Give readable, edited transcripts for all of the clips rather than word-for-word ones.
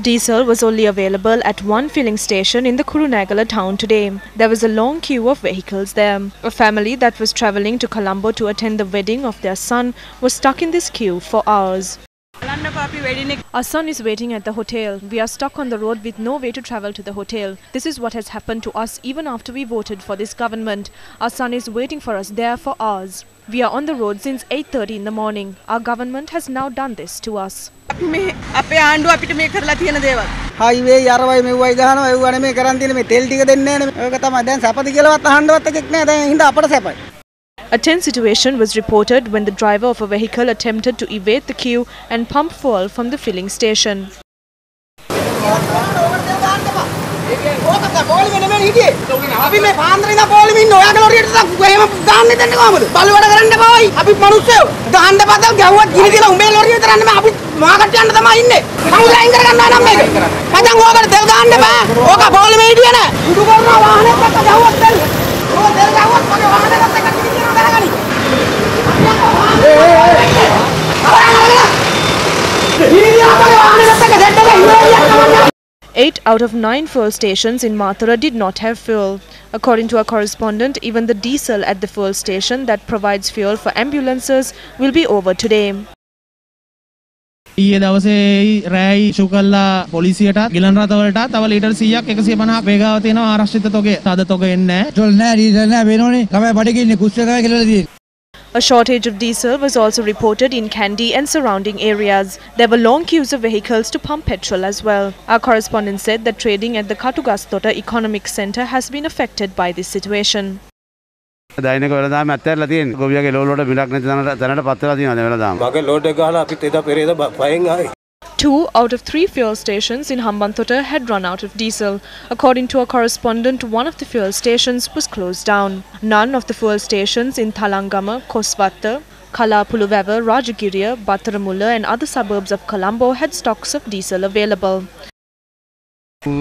Diesel was only available at one filling station in the Kurunegala town today. There was a long queue of vehicles there. A family that was travelling to Colombo to attend the wedding of their son was stuck in this queue for hours. Our son is waiting at the hotel. We are stuck on the road with no way to travel to the hotel. This is what has happened to us even after we voted for this government. Our son is waiting for us there for hours. We are on the road since 8:30 in the morning. Our government has now done this to us. Highway yarway මෙව්වයි ගහනවා ඒව නෙමෙයි කරන් තියෙන්නේ මේ තෙල් ටික දෙන්නේ නැහැ නේ. ඒක තමයි දැන් සැපද කියලාවත් අහන්නවත් එකක් නැහැ. දැන් හින්දා අපට සැපයි. A tense situation was reported when the driver of a vehicle attempted to evade the queue and pump fuel from the filling station. Eight out of 9 fuel stations in Mathura did not have fuel. According to our correspondent, even the diesel at the fuel station that provides fuel for ambulances will be over today. ඊයේ දවසේ රෑයි issue කළා පොලිසියට ගිලන් රථවලට තව litre 100ක් 150ක් වේගාව තියෙනවා ආරක්ෂිත තොගේ. තද තොග එන්නේ නැහැ. ඩොල් නැහැ ඩීසල් නැහැ වෙනෝනේ. ළමයි බඩගින්නේ කුස්සිය තමයි කියලා තියෙන්නේ. A shortage of diesel was also reported in Kandy and surrounding areas. There were long queues of vehicles to pump petrol as well. Our correspondent said that trading at the Katugastota Economic Centre has been affected by this situation. දෛනික වෙළඳාම ඇත්තටලා තියෙන්නේ. ගොවියගේ load වලට බිලක් නැති තැනට පත් වෙලා තියෙනවා වෙළඳාම. මගේ load එක ගහලා අපිත් එදා පෙරේද පහෙන් ආවේ. 2 out of 3 fuel stations in Hambantota had run out of diesel. According to our correspondent, one of the fuel stations was closed down. None of the fuel stations in Thalangama, Koswatta, Kalapuluwava, Rajagiriya, Battaramulla and other suburbs of Colombo had stocks of diesel available.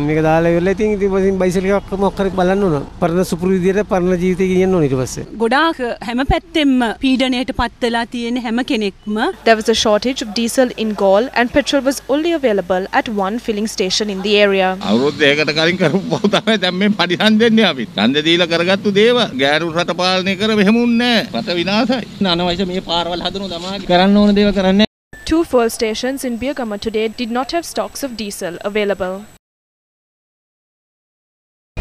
මේක දාලා ඉවරලා ඉතින් ඉතින් bicycle එකක් මොකක් හරි බලන්න ඕන. පරණ සුපුරු විදියට පරණ ජීවිතේ ගෙනියන්න ඕන ඊට පස්සේ. ගොඩාක් හැම පැත්තෙම පීඩණයට පත් වෙලා තියෙන හැම කෙනෙක්ම. There was a shortage of diesel in Gaul and petrol was only available at one filling station in the area. අවුරුදු දෙකකට කලින් කරපු පව තමයි දැන් මේ පරිහන් දෙන්නේ අපි. ඡන්ද දීලා කරගත්තු දේව ගෑරු රට පාලනය කර මෙහෙමුන්නේ නැහැ. රට විනාශයි. අනවශ්‍ය මේ පාරවල් හදනු දමාගේ කරන්න ඕන දේව කරන්නේ. 2 fuel stations in Birgama today did not have stocks of diesel available.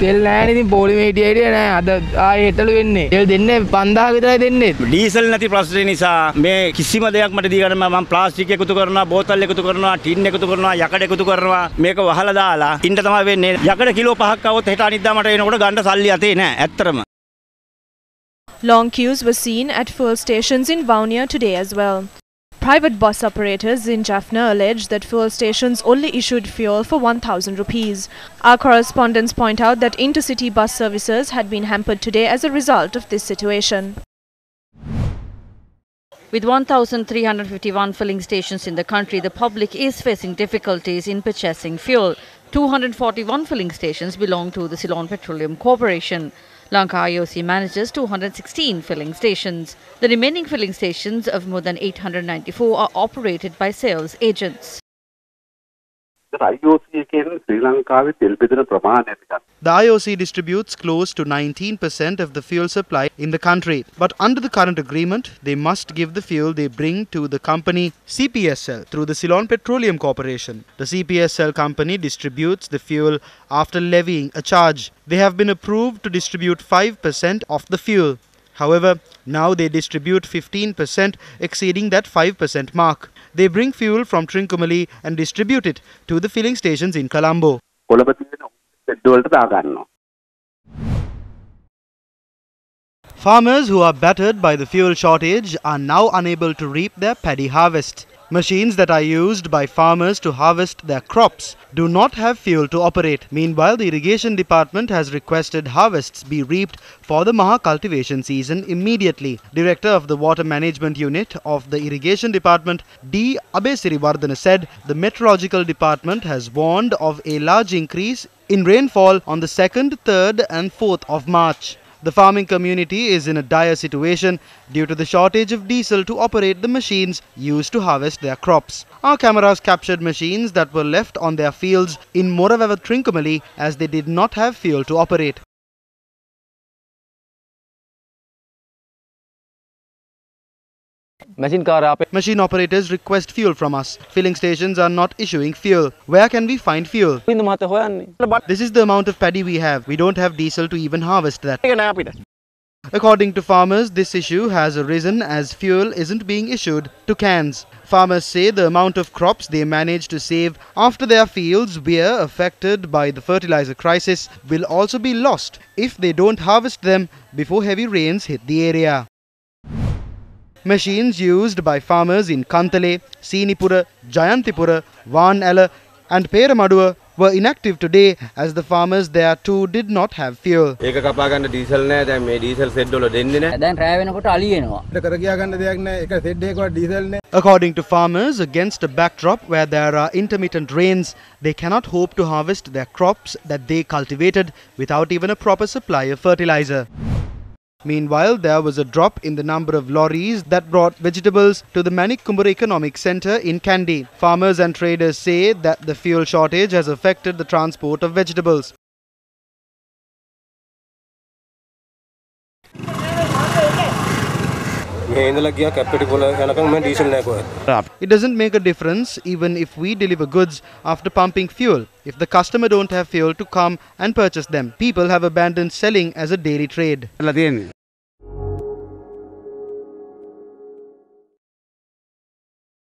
තෙල් නැහැ ඉතින් පොලිමේ හිටියේ නෑ අද ආයේ හෙටලු වෙන්නේ. තෙල් දෙන්නේ 5000 විතරයි දෙන්නේ. ඩීසල් නැති ප්‍රශ්නේ නිසා මේ කිසිම දෙයක් මට දී ගන්න මම ප්ලාස්ටික් එකතු කරනවා, බෝතල් එකතු කරනවා, ටින් එකතු කරනවා, යකඩ එකතු කරනවා. මේක වහලා දාලා ඉන්න තමයි වෙන්නේ. යකඩ කිලෝ 5ක් આવොත් හෙට අනිද්දා මට එනකොට ගන්න සල්ලි අතේ නෑ ඇත්තරම. Long queues were seen at fuel stations in Vaunia today as well. Private bus operators in Jaffna alleged that fuel stations only issued fuel for 1,000 rupees. Our correspondents point out that intercity bus services had been hampered today as a result of this situation. With 1,351 filling stations in the country, the public is facing difficulties in purchasing fuel. 241 filling stations belong to the Ceylon Petroleum Corporation. Lanka IOC manages 216 filling stations. The remaining filling stations of more than 894 are operated by sales agents. The IOC distributes close to 19% of the fuel supply in the country. But under the current agreement, they must give the fuel they bring to the company CPSL through the Ceylon Petroleum Corporation. The CPSL company distributes the fuel after levying a charge. They have been approved to distribute 5% of the fuel. However, now they distribute 15%, exceeding that 5% mark. They bring fuel from Trincomalee and distribute it to the filling stations in Colombo. Farmers who are battered by the fuel shortage are now unable to reap their paddy harvest. Machines that are used by farmers to harvest their crops do not have fuel to operate. Meanwhile, the irrigation department has requested harvests be reaped for the Maha cultivation season immediately. Director of the Water Management Unit of the Irrigation Department, D. Abesirivardhana, said the Meteorological Department has warned of a large increase in rainfall on the 2nd, 3rd and 4th of March. The farming community is in a dire situation due to the shortage of diesel to operate the machines used to harvest their crops. Our cameras captured machines that were left on their fields in Moravava Trincomalee as they did not have fuel to operate. Machine operators request fuel from us. Filling stations are not issuing fuel. Where can we find fuel? This is the amount of paddy we have. We don't have diesel to even harvest that. According to farmers, this issue has arisen as fuel isn't being issued to cans. Farmers say the amount of crops they manage to save after their fields were affected by the fertilizer crisis will also be lost if they don't harvest them before heavy rains hit the area. Machines used by farmers in Kantale, Seenipura, Jayantipura, Vanala and Peramaduwa were inactive today as the farmers there too did not have fuel. According to farmers, against a backdrop where there are intermittent rains, they cannot hope to harvest their crops that they cultivated without even a proper supply of fertilizer. Meanwhile, there was a drop in the number of lorries that brought vegetables to the Manikkumbura Economic Centre in Kandy. Farmers and traders say that the fuel shortage has affected the transport of vegetables. It doesn't make a difference even if we deliver goods after pumping fuel. If the customer don't have fuel to come and purchase them, people have abandoned selling as a daily trade.